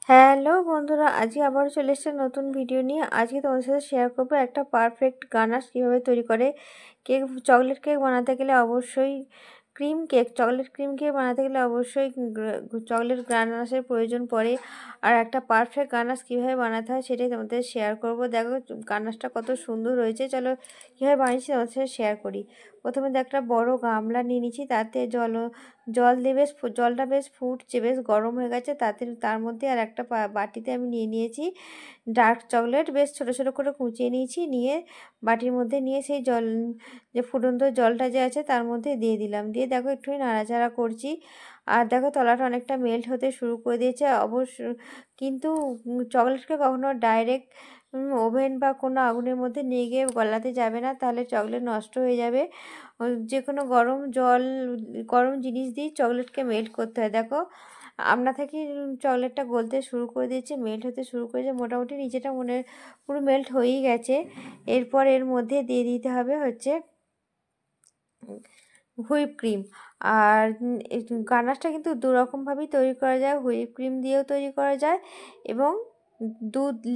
Hello বন্ধুরা, আজকে আবারও চলে এসেছে নতুন ভিডিও নিয়ে। আজকে তোমাদের সাথে শেয়ার করবো একটা পারফেক্ট গানাশ কীভাবে তৈরি করে। কেক, চকলেট কেক বানাতে গেলে অবশ্যই চকলেট ক্রিম কেক বানাতে গেলে অবশ্যই চকলেট গানাশের প্রয়োজন পড়ে। আর একটা পারফেক্ট গানাশ কীভাবে বানাতে হয় সেটাই তোমাদের শেয়ার করব। দেখো গানাশটা কত সুন্দর হয়েছে। চলো কীভাবে বানিয়েছি তোমাদের সাথে শেয়ার করি। প্রথমে একটা বড় গামলা নিয়ে নিচ্ছি, তাতে জল দিয়ে জলটা বেশ ফুটছে, বেশ গরম হয়ে গেছে। তার মধ্যে আর একটা বাটিতে আমি নিয়ে নিয়েছি ডার্ক চকলেট, বেশ ছোটো ছোটো করে কুচিয়ে নিয়েছি। নিয়ে বাটির মধ্যে নিয়ে সেই যে ফুটন্ত জলটা যে আছে তার মধ্যে দিয়ে দিলাম। দিয়ে দেখো একটুখানি নাড়াচাড়া করছি। আর দেখো তলাটা অনেকটা মেল্ট হতে শুরু করে দিয়েছে। কিন্তু চকলেটকে কখনো ডাইরেক্ট ওভেন বা কোনো আগুনের মধ্যে নিয়ে গিয়ে গলাতে যাবে না, তাহলে চকলেট নষ্ট হয়ে যাবে। যে কোনো গরম জিনিস দিয়ে চকলেটকে মেল্ট করতে হয়। দেখো আপনা থেকে চকলেটটা গলতে শুরু করে দিয়েছে, মেল্ট হতে শুরু করেছে। মোটামুটি নিচেটা পুরো মেল্ট হয়েই গেছে। এরপর এর মধ্যে দিয়ে দিতে হবে হচ্ছে হুইপ ক্রিম। আর গানাশটা কিন্তু দুরকমভাবেই তৈরি করা যায়। হুইপ ক্রিম দিয়েও তৈরি করা যায় এবং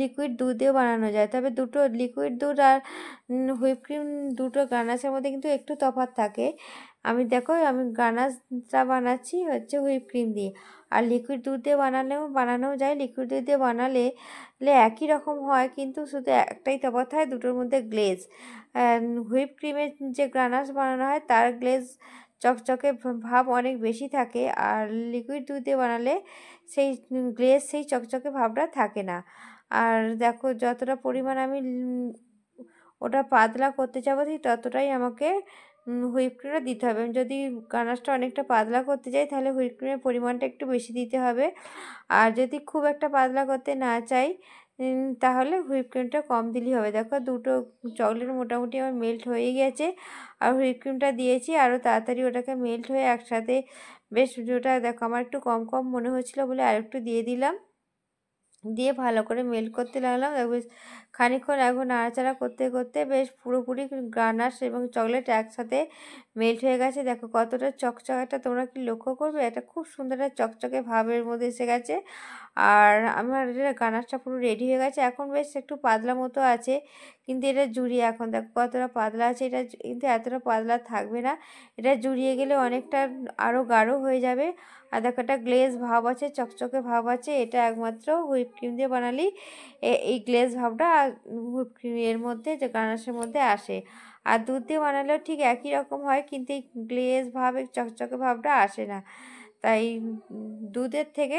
লিকুইড দুধ দিয়েও বানানো যায়। তবে দুটো লিকুইড দুধ আর হুইপ ক্রিম দুটো গানাশের মধ্যে কিন্তু একটু তফাৎ থাকে। আমি গানাশটা বানাচ্ছি হচ্ছে হুইপ ক্রিম দিয়ে। আর লিকুইড দুধ দিয়ে বানানো যায়। লিকুইড দুধ দিয়ে বানালে একই রকম হয়, কিন্তু শুধু একটাই তফাৎ হয়, দুটোর মধ্যে গ্লেজ। হুইপ ক্রিমের যে গানাশ বানানো হয় তার গ্লেজ চকচকে ভাব অনেক বেশি থাকে, আর লিকুইড দুধ দিয়ে বানালে সেই সেই চকচকে ভাবটা থাকে না। আর দেখো যতটা পরিমাণ আমি ওটা পাতলা করতে চাবো ঠিক ততটাই আমাকে হুইপ ক্রিমটা দিতে হবে। আমি যদি গানাশটা অনেকটা পাতলা করতে চাই তাহলে হুইপ ক্রিমের পরিমাণটা একটু বেশি দিতে হবে। আর যদি খুব একটা পাতলা করতে না চাই তাহলে হুইপ ক্রিমটা কম দিলেই হবে। দেখো দুটো চকলেট মোটামুটি আমার মেল্ট হয়ে গেছে, আর হুইপ ক্রিমটা দিয়েছি আরও তাড়াতাড়ি ওটাকে মেল্ট হয়ে একসাথে বেশ, ওটা দেখো আমার একটু কম কম মনে হচ্ছিলো বলে আরেকটু দিয়ে দিলাম। দিয়ে ভালো করে মেল্ট করতে লাগলাম। বেশ খানিকক্ষণ এখন নাড়াচাড়া করতে করতে বেশ পুরোপুরি গানাশ এবং চকলেট একসাথে মেল্ট হয়ে গেছে। দেখো কতটা চকচকেটা তোমরা কি লক্ষ্য করবে, এটা খুব সুন্দর একটা চকচকে ভাবের মধ্যে এসে গেছে। আর আমার গানাশটা পুরো রেডি হয়ে গেছে। এখন বেশ একটু পাতলা মতো আছে, কিন্তু এটা জুড়িয়ে এখন দেখো কতটা পাতলা আছে। এটা কিন্তু এতটা পাতলা থাকবে না, এটা জুড়িয়ে গেলে অনেকটা আরও গাঢ় হয়ে যাবে। আর দেখো একটা গ্লেজ ভাব আছে, চকচকে ভাব আছে। এটা একমাত্র হুইপ ক্রিম দিয়ে বানালেই এই গ্লেজ ভাবটা হুইপ ক্রিমের মধ্যে যে গানাশের মধ্যে আসে। আর দুধ দিয়ে বানালেও ঠিক একই রকম হয়, কিন্তু এই গ্লেজ ভাব, এই চকচকে ভাবটা আসে না। তাই দুধের থেকে